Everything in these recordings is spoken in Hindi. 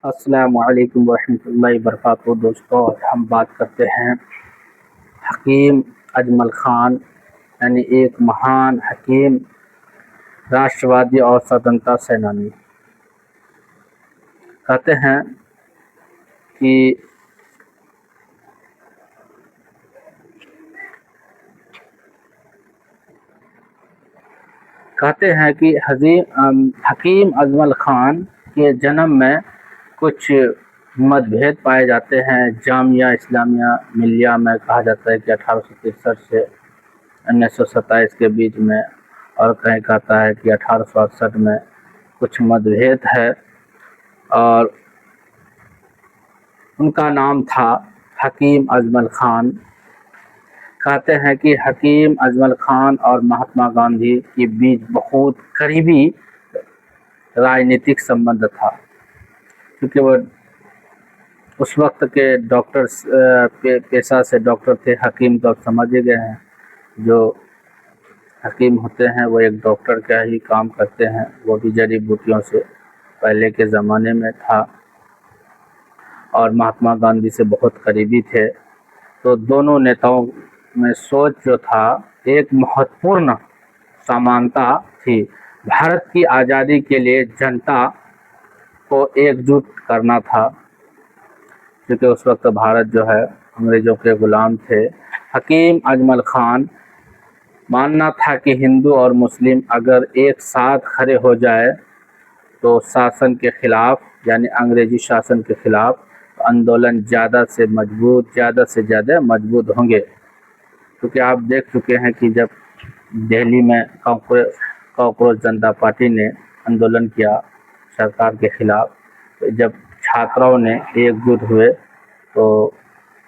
अस्सलामु अलैकुम वरहमतुल्लाहि वबरकातुहू। दोस्तों, आज हम बात करते हैं हकीम अजमल ख़ान, यानी एक महान हकीम, राष्ट्रवादी और स्वतंत्रता सेनानी। कहते हैं कि हकीम अजमल ख़ान के जन्म में कुछ मतभेद पाए जाते हैं। जामिया इस्लामिया मिलिया में कहा जाता है कि 1863 से 1927 के बीच में, और कहीं कहता है कि 1868 में कुछ मतभेद है, और उनका नाम था हकीम अजमल ख़ान। कहते हैं कि हकीम अजमल ख़ान और महात्मा गांधी के बीच बहुत करीबी राजनीतिक संबंध था, क्योंकि वो उस वक्त के डॉक्टर पेशा से डॉक्टर थे। हकीम तो अब समझ ही गए हैं, जो हकीम होते हैं वो एक डॉक्टर का ही काम करते हैं, वो भी जड़ी बूटियों से पहले के ज़माने में था, और महात्मा गांधी से बहुत करीबी थे। तो दोनों नेताओं में सोच जो था, एक महत्वपूर्ण समानता थी। भारत की आज़ादी के लिए जनता को एकजुट करना था, क्योंकि उस वक्त भारत जो है अंग्रेज़ों के ग़ुलाम थे। हकीम अजमल ख़ान मानना था कि हिंदू और मुस्लिम अगर एक साथ खड़े हो जाए तो शासन के ख़िलाफ़, यानी अंग्रेज़ी शासन के ख़िलाफ़ आंदोलन ज़्यादा से ज़्यादा मजबूत होंगे। क्योंकि आप देख चुके हैं कि जब दिल्ली में कॉकरोच जनता पार्टी ने आंदोलन किया सरकार के ख़िलाफ़, तो जब छात्रों ने एकजुट हुए तो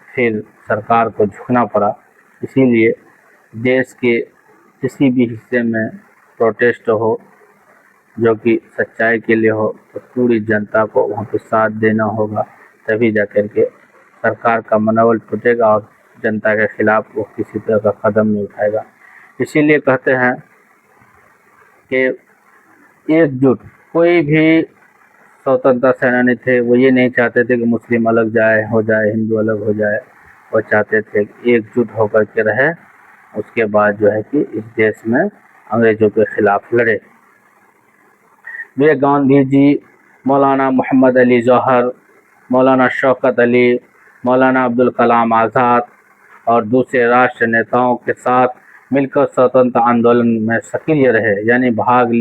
फिर सरकार को झुकना पड़ा। इसीलिए देश के किसी भी हिस्से में प्रोटेस्ट हो जो कि सच्चाई के लिए हो, तो पूरी जनता को वहाँ पे साथ देना होगा, तभी जा कर के सरकार का मनोबल टूटेगा और जनता के ख़िलाफ़ वो किसी तरह का कदम नहीं उठाएगा। इसीलिए कहते हैं कि एकजुट, कोई भी स्वतंत्रता सेनानी थे वो ये नहीं चाहते थे कि मुस्लिम अलग हो जाए, हिंदू अलग हो जाए। वो चाहते थे कि एकजुट होकर के रहे, उसके बाद जो है कि इस देश में अंग्रेज़ों के ख़िलाफ़ लड़े। वे गांधी जी, मौलाना मोहम्मद अली जौहर, मौलाना शौकत अली, मौलाना अब्दुल कलाम आज़ाद और दूसरे राष्ट्र नेताओं के साथ मिलकर स्वतंत्रता आंदोलन में सक्रिय रहे, यानी भाग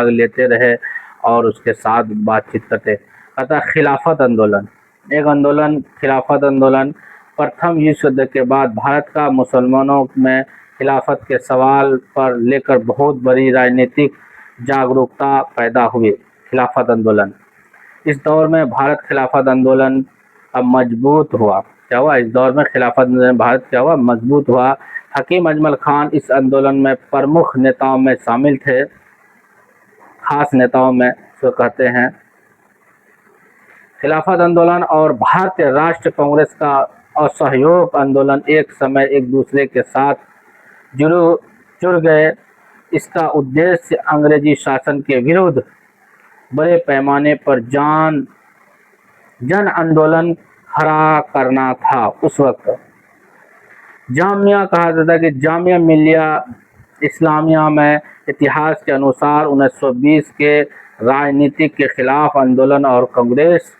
लेते रहे और उसके साथ बातचीत करते। अतः खिलाफत आंदोलन, एक आंदोलन खिलाफत आंदोलन प्रथम विश्व युद्ध के बाद भारत का मुसलमानों में खिलाफत के सवाल पर लेकर बहुत बड़ी राजनीतिक जागरूकता पैदा हुई। खिलाफत आंदोलन, इस दौर में भारत खिलाफत आंदोलन अब मजबूत हुआ। क्या हुआ इस दौर में? खिलाफत आंदोलन भारत क्या हुआ? मजबूत हुआ। हकीम अजमल ख़ान इस आंदोलन में प्रमुख नेताओं में शामिल थे, खास नेताओं में जो कहते हैं। खिलाफत आंदोलन और भारतीय राष्ट्र कांग्रेस का असहयोग आंदोलन एक समय एक दूसरे के साथ जुड़ गए। इसका उद्देश्य अंग्रेजी शासन के विरुद्ध बड़े पैमाने पर जन आंदोलन खड़ा करना था। उस वक्त जामिया कहा जाता है कि जामिया मिलिया इस्लामिया में इतिहास के अनुसार 1920 के राजनीतिक के खिलाफ आंदोलन और कांग्रेस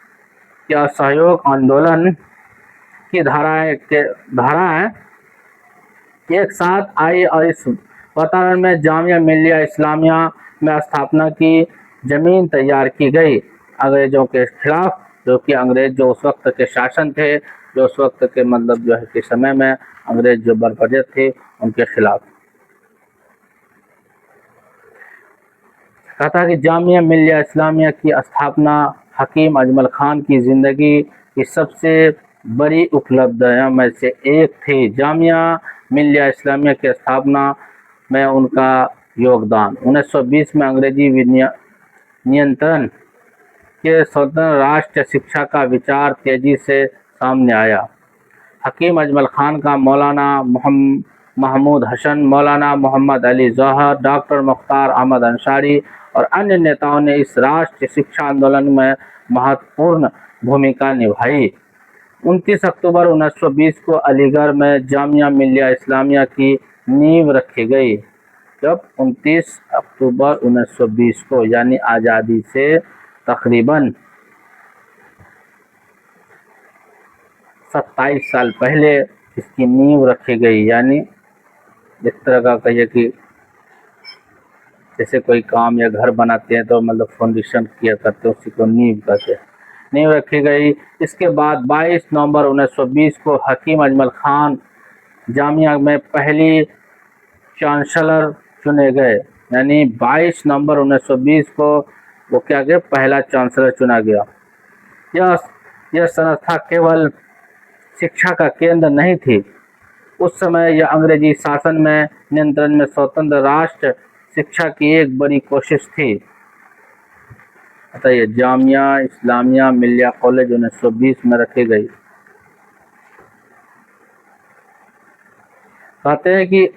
के असहयोग आंदोलन की धाराएं एक साथ आई, और इस वातावरण में जामिया मिलिया इस्लामिया में स्थापना की जमीन तैयार की गई अंग्रेज़ों के खिलाफ, जो कि अंग्रेज़ जो उस वक्त के शासन थे, जो उस वक्त के मतलब जो है कि समय में अंग्रेज़ जो बरपजे थे उनके खिलाफ। कहा कि जामिया मिलिया इस्लामिया की स्थापना हकीम अजमल ख़ान की ज़िंदगी की सबसे बड़ी उपलब्धियों में से एक थी। जामिया मिलिया इस्लामिया की स्थापना में उनका योगदान 1920 में अंग्रेजी नियंत्रण के स्वतंत्र राष्ट्र शिक्षा का विचार तेजी से सामने आया। हकीम अजमल ख़ान का मौलाना महमूद हसन, मौलाना मोहम्मद अली जौहर, डॉक्टर मुख्तार अहमद अंसारी और अन्य नेताओं ने इस राष्ट्रीय शिक्षा आंदोलन में महत्वपूर्ण भूमिका निभाई। 29 अक्टूबर 1920 को अलीगढ़ में जामिया मिलिया इस्लामिया की नींव रखी गई। जब 29 अक्टूबर 1920 को, यानी आज़ादी से तकरीबन 27 साल पहले इसकी नींव रखी गई। यानी इस तरह का कहिए कि जैसे कोई काम या घर बनाते हैं तो मतलब फाउंडेशन किया करते हैं, उसी को नींव कहते हैं। नींव रखी गई। इसके बाद 22 नवंबर 1920 को हकीम अजमल खान जामिया में पहली चांसलर चुने गए। यानी 22 नवंबर 1920 को वो क्या गए, पहला चांसलर चुना गया। यह संस्था केवल शिक्षा का केंद्र नहीं थी। उस समय यह अंग्रेजी शासन में नियंत्रण में स्वतंत्र राष्ट्र शिक्षा की एक बड़ी कोशिश थी। बताइए, जामिया इस्लामिया मिलिया कॉलेज 1920 में रखी गई। कहते हैं कि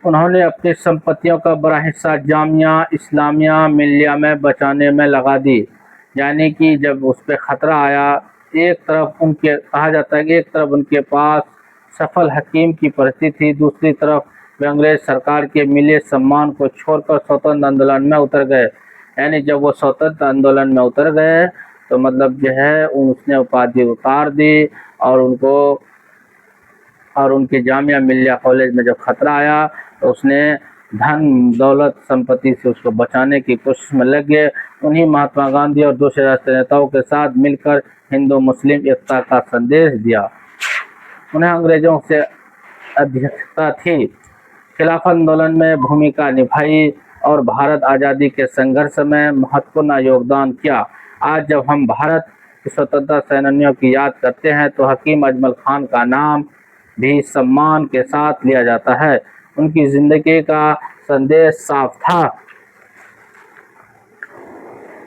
उन्होंने अपनी संपत्तियों का बड़ा हिस्सा जामिया इस्लामिया मिलिया में बचाने में लगा दी। यानी कि जब उस पर खतरा आया, एक तरफ उनके कहा जाता है कि एक तरफ उनके पास सफल हकीम की परिस्थिति थी, दूसरी तरफ वे अंग्रेज सरकार के मिले सम्मान को छोड़कर स्वतंत्र आंदोलन में उतर गए। यानी जब वो स्वतंत्र आंदोलन में उतर गए तो मतलब जो है उसने उपाधि उतार दी और उनके जामिया मिलिया कॉलेज में जब खतरा आया तो उसने धन दौलत संपत्ति से उसको बचाने की कोशिश में लग गए। उन्हीं महात्मा गांधी और दूसरे राष्ट्रीय नेताओं के साथ मिलकर हिंदू मुस्लिम एकता का संदेश दिया। उन्हें अंग्रेजों से अध्यक्षता थी, खिलाफत आंदोलन में भूमिका निभाई और भारत आज़ादी के संघर्ष में महत्वपूर्ण योगदान किया। आज जब हम भारत के स्वतंत्रता सेनानियों की याद करते हैं तो हकीम अजमल खान का नाम भी सम्मान के साथ लिया जाता है। उनकी जिंदगी का संदेश साफ था,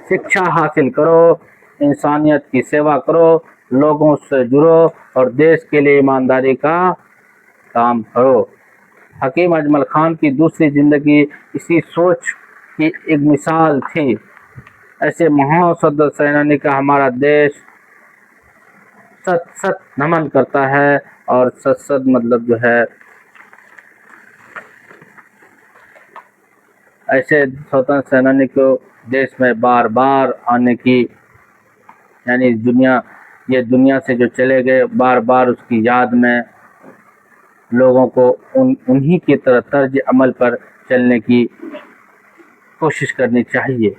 शिक्षा हासिल करो, इंसानियत की सेवा करो, लोगों से जुड़ो और देश के लिए ईमानदारी का काम करो। हकीम अजमल खान की दूसरी जिंदगी इसी सोच की एक मिसाल थी। ऐसे महान स्वतंत्रता सेनानी का हमारा देश सत सत नमन करता है और सत सत मतलब जो है ऐसे स्वतंत्रता सेनानी को देश में बार बार आने की, यानी ये दुनिया से जो चले गए, बार बार उसकी याद में लोगों को उन्हीं की तरह तर्ज अमल पर चलने की कोशिश करनी चाहिए।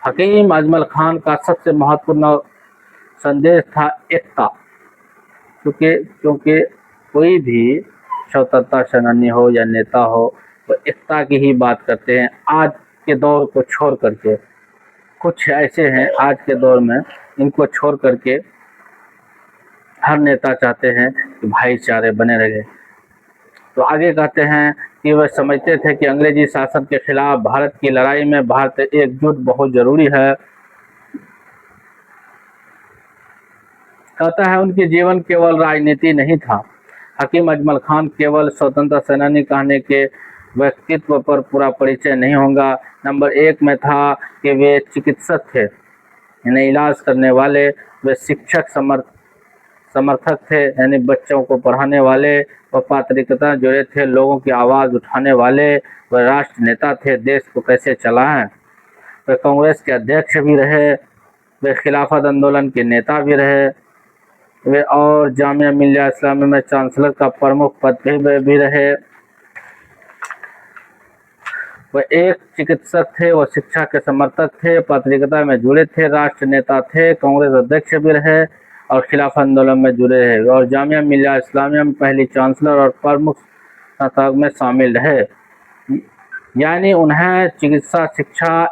हकीम अजमल खान का सबसे महत्वपूर्ण संदेश था एकता, क्योंकि कोई भी स्वतंत्रता सेनानी हो या नेता हो तो एकता की ही बात करते हैं। आज के दौर को छोड़ करके कुछ ऐसे हैं आज के दौर में, इनको छोड़ करके हर नेता चाहते हैं कि भाईचारे बने रहे। तो आगे कहते हैं कि वह समझते थे कि अंग्रेजी शासन के खिलाफ भारत की लड़ाई में भारत एकजुट बहुत जरूरी है। कहता है उनके जीवन केवल राजनीति नहीं था। हकीम अजमल खान केवल स्वतंत्रता सेनानी कहने के व्यक्तित्व पर पूरा परिचय नहीं होगा। नंबर 1 में था कि वे चिकित्सक थे, इन्हें इलाज करने वाले, वे शिक्षक समर्थक थे, यानी बच्चों को पढ़ाने वाले, व पत्रकारिता जुड़े थे, लोगों की आवाज़ उठाने वाले, वे राष्ट्र नेता थे, देश को कैसे चलाएं। वे कांग्रेस के अध्यक्ष भी रहे, वे खिलाफत आंदोलन के नेता भी रहे, वे और जामिया मिलिया इस्लामिया में चांसलर का प्रमुख पद भी रहे। वह एक चिकित्सक थे, वह शिक्षा के समर्थक थे, पत्रकारिता में जुड़े थे, राष्ट्र नेता थे, कांग्रेस अध्यक्ष भी रहे और खिलाफत आंदोलन में जुड़े रहे और जामिया मिलिया इस्लामिया में पहली चांसलर और प्रमुख संस्थापक में शामिल रहे। यानी उन्हें चिकित्सा, शिक्षा,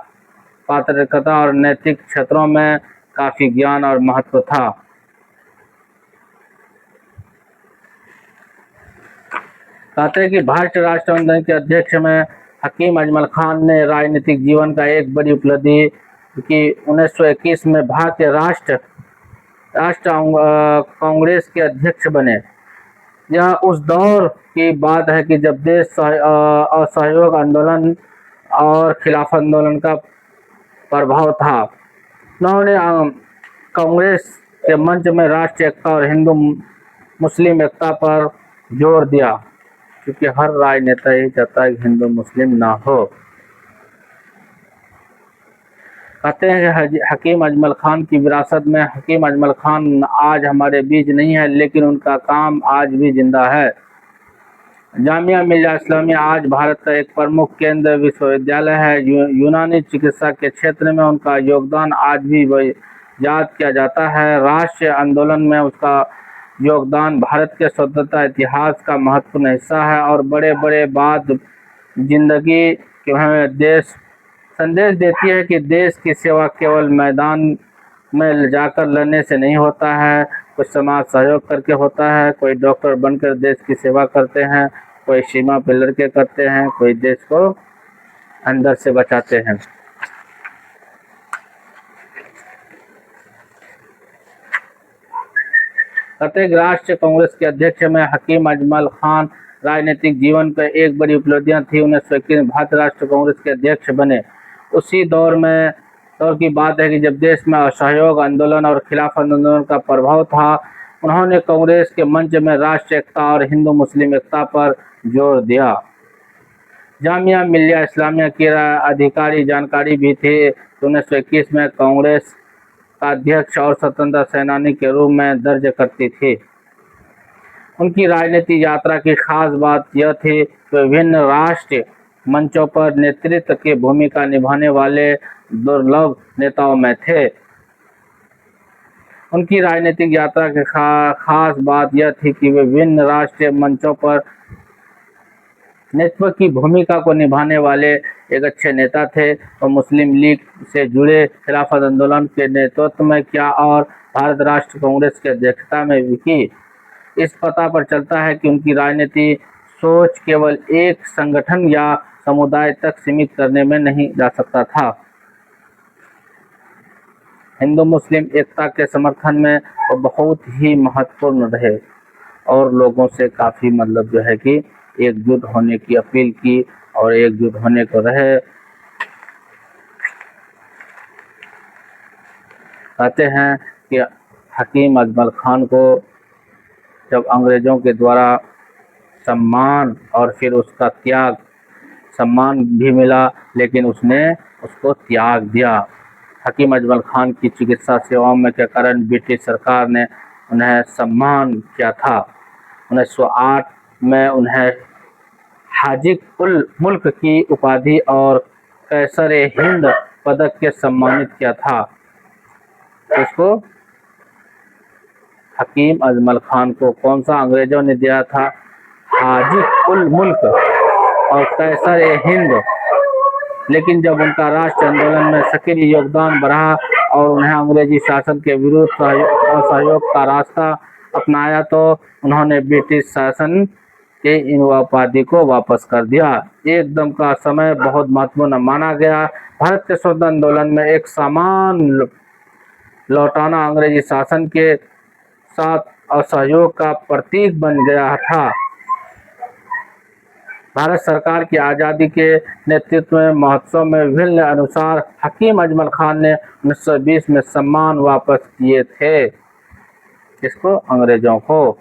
पत्रकारिता और नैतिक क्षेत्रों में काफ़ी ज्ञान और महत्व था। कहते हैं कि भारतीय राष्ट्र आंदोलन के अध्यक्ष में हकीम अजमल खान ने राजनीतिक जीवन का एक बड़ी उपलब्धि कि 1921 में भारतीय राष्ट्र कांग्रेस के अध्यक्ष बने। यह उस दौर की बात है कि जब देश असहयोग आंदोलन और खिलाफ आंदोलन का प्रभाव था। उन्होंने कांग्रेस के मंच में राष्ट्रीय एकता और हिंदू मुस्लिम एकता पर जोर दिया, क्योंकि हर राजनेता ही चाहता है कि हिंदू मुस्लिम ना हो। कहते हैं कि हकीम अजमल खान की विरासत में हकीम अजमल खान आज हमारे बीच नहीं है, लेकिन उनका काम आज भी जिंदा है। जामिया मिल्लिया इस्लामिया आज भारत का एक प्रमुख केंद्र विश्वविद्यालय है। यूनानी चिकित्सा के क्षेत्र में उनका योगदान आज भी याद किया जाता है। राष्ट्रीय आंदोलन में उसका योगदान भारत के स्वतंत्रता इतिहास का महत्वपूर्ण हिस्सा है और बड़े बड़े बात जिंदगी के हमें देश संदेश देती है कि देश की सेवा केवल मैदान में जाकर लड़ने से नहीं होता है, कुछ समाज सहयोग करके होता है। कोई डॉक्टर बनकर देश की सेवा करते हैं, कोई सीमा पर लड़के करते हैं, कोई देश को अंदर से बचाते हैं। राष्ट्रीय कांग्रेस के अध्यक्ष में हकीम अजमल खान राजनीतिक जीवन पर एक बड़ी उपलब्धियां थी। 1921 में भारतीय राष्ट्रीय कांग्रेस के अध्यक्ष बने। उसी दौर की बात है कि जब देश में असहयोग आंदोलन और खिलाफ आंदोलन का प्रभाव था। उन्होंने कांग्रेस के मंच में राष्ट्रीय एकता और हिंदू मुस्लिम एकता पर जोर दिया। जामिया मिल्लिया इस्लामिया की अधिकारी जानकारी भी थी। 1921 में कांग्रेस का अध्यक्ष और स्वतंत्रता सेनानी के रूप में दर्ज करती थी। उनकी राजनीतिक यात्रा की खास बात यह थी कि विभिन्न राष्ट्रीय मंचों पर नेतृत्व की भूमिका निभाने वाले दुर्लभ नेताओं में थे। उनकी राजनीतिक यात्रा की खास बात यह थी कि वे विभिन्न राष्ट्रीय मंचों पर नेतृत्व की भूमिका को निभाने वाले एक अच्छे नेता थे और मुस्लिम लीग से जुड़े खिलाफत आंदोलन के नेतृत्व में किया और भारत राष्ट्र कांग्रेस की अध्यक्षता में भी की। इस पता पर चलता है कि उनकी राजनीति सोच केवल एक संगठन या समुदाय तक सीमित करने में नहीं जा सकता था। हिंदू मुस्लिम एकता के समर्थन में वो बहुत ही महत्वपूर्ण रहे और लोगों से काफ़ी जो है कि एकजुट होने की अपील की और एकजुट होने को रहे। कहते हैं कि हकीम अजमल खान को जब अंग्रेज़ों के द्वारा सम्मान और फिर उसका त्याग, सम्मान भी मिला लेकिन उसने उसको त्याग दिया। हकीम अजमल खान की चिकित्सा सेवाओं में के कारण ब्रिटिश सरकार ने उन्हें सम्मान किया था। 1908 में उन्हें हाजी उल मुल्क की उपाधि और कैसर हिंद पदक के सम्मानित किया था। उसको हकीम अजमल खान को कौन सा अंग्रेजों ने दिया था? हाजी उल मुल्क और कैसर हिंद। लेकिन जब उनका राष्ट्र आंदोलन में सक्रिय योगदान बढ़ा और उन्हें अंग्रेजी शासन के विरुद्ध असहयोग का रास्ता अपनाया तो उन्होंने ब्रिटिश शासन के इन उपाधि को वापस कर दिया। एकदम का समय बहुत महत्वपूर्ण माना गया। भारत के स्वतंत्रता आंदोलन में एक समान लौटाना अंग्रेजी शासन के साथ असहयोग का प्रतीक बन गया था। भारत सरकार की आज़ादी के नेतृत्व में महोत्सव में विभिन्न अनुसार हकीम अजमल खान ने 1920 में सम्मान वापस किए थे। इसको अंग्रेजों को।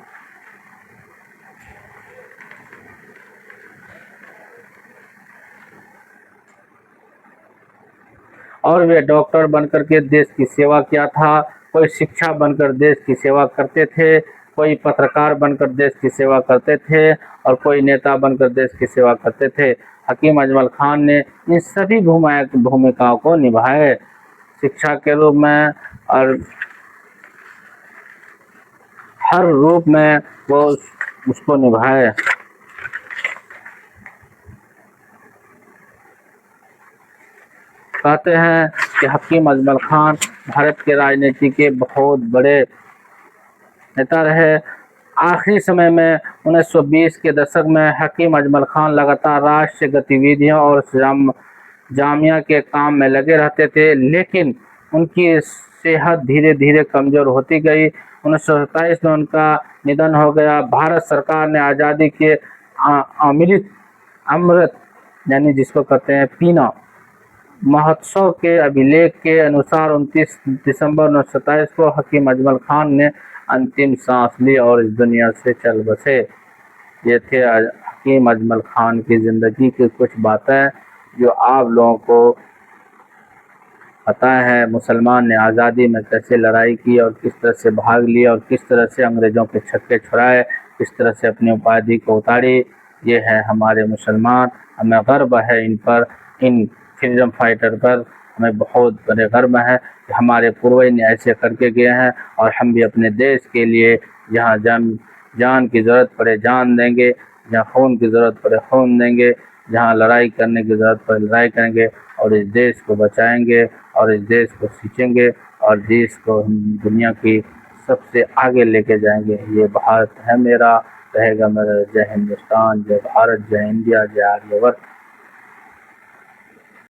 और वे डॉक्टर बनकर के देश की सेवा किया था, कोई शिक्षा बनकर देश की सेवा करते थे, कोई पत्रकार बनकर देश की सेवा करते थे और कोई नेता बनकर देश की सेवा करते थे। हकीम अजमल खान ने इन सभी भूमिकाओं को निभाए, शिक्षा के रूप में और हर रूप में वो उसको निभाए। कहते हैं कि हकीम अजमल खान भारत के राजनीति के बहुत बड़े नेता रहे। आखिरी समय में 1920 के दशक में हकीम अजमल खान लगातार राष्ट्रीय गतिविधियों और जामिया के काम में लगे रहते थे, लेकिन उनकी सेहत धीरे धीरे कमज़ोर होती गई। 1927 में उनका निधन हो गया। भारत सरकार ने आज़ादी के अमृत यानी जिसको कहते हैं पीना महोत्सव के अभिलेख के अनुसार 29 दिसंबर 1927 को हकीम अजमल खान ने अंतिम सांस ली और इस दुनिया से चल बसे। ये थे हकीम अजमल खान की ज़िंदगी की कुछ बातें जो आप लोगों को पता है। मुसलमान ने आज़ादी में कैसे लड़ाई की और किस तरह से भाग लिया और किस तरह से अंग्रेज़ों के छक्के छुड़ाए, किस तरह से अपनी उपाधि को उतारी। ये है हमारे मुसलमान, हमें गर्व है इन पर, इन फ्रीडम फाइटर पर हमें बहुत बड़े गर्व है कि हमारे पूर्वज ने ऐसे करके गए हैं और हम भी अपने देश के लिए जहाँ जान की ज़रूरत पड़े जान देंगे, जहाँ खून की ज़रूरत पड़े खून देंगे, जहाँ लड़ाई करने की ज़रूरत पड़े लड़ाई करेंगे और इस देश को बचाएंगे और इस देश को सींचेंगे और देश को दुनिया की सबसे आगे लेके जाएंगे। ये भारत है मेरा, रहेगा मेरा। जय हिंदुस्तान, जय भारत, जय इंडिया, जय आर्यवर्त।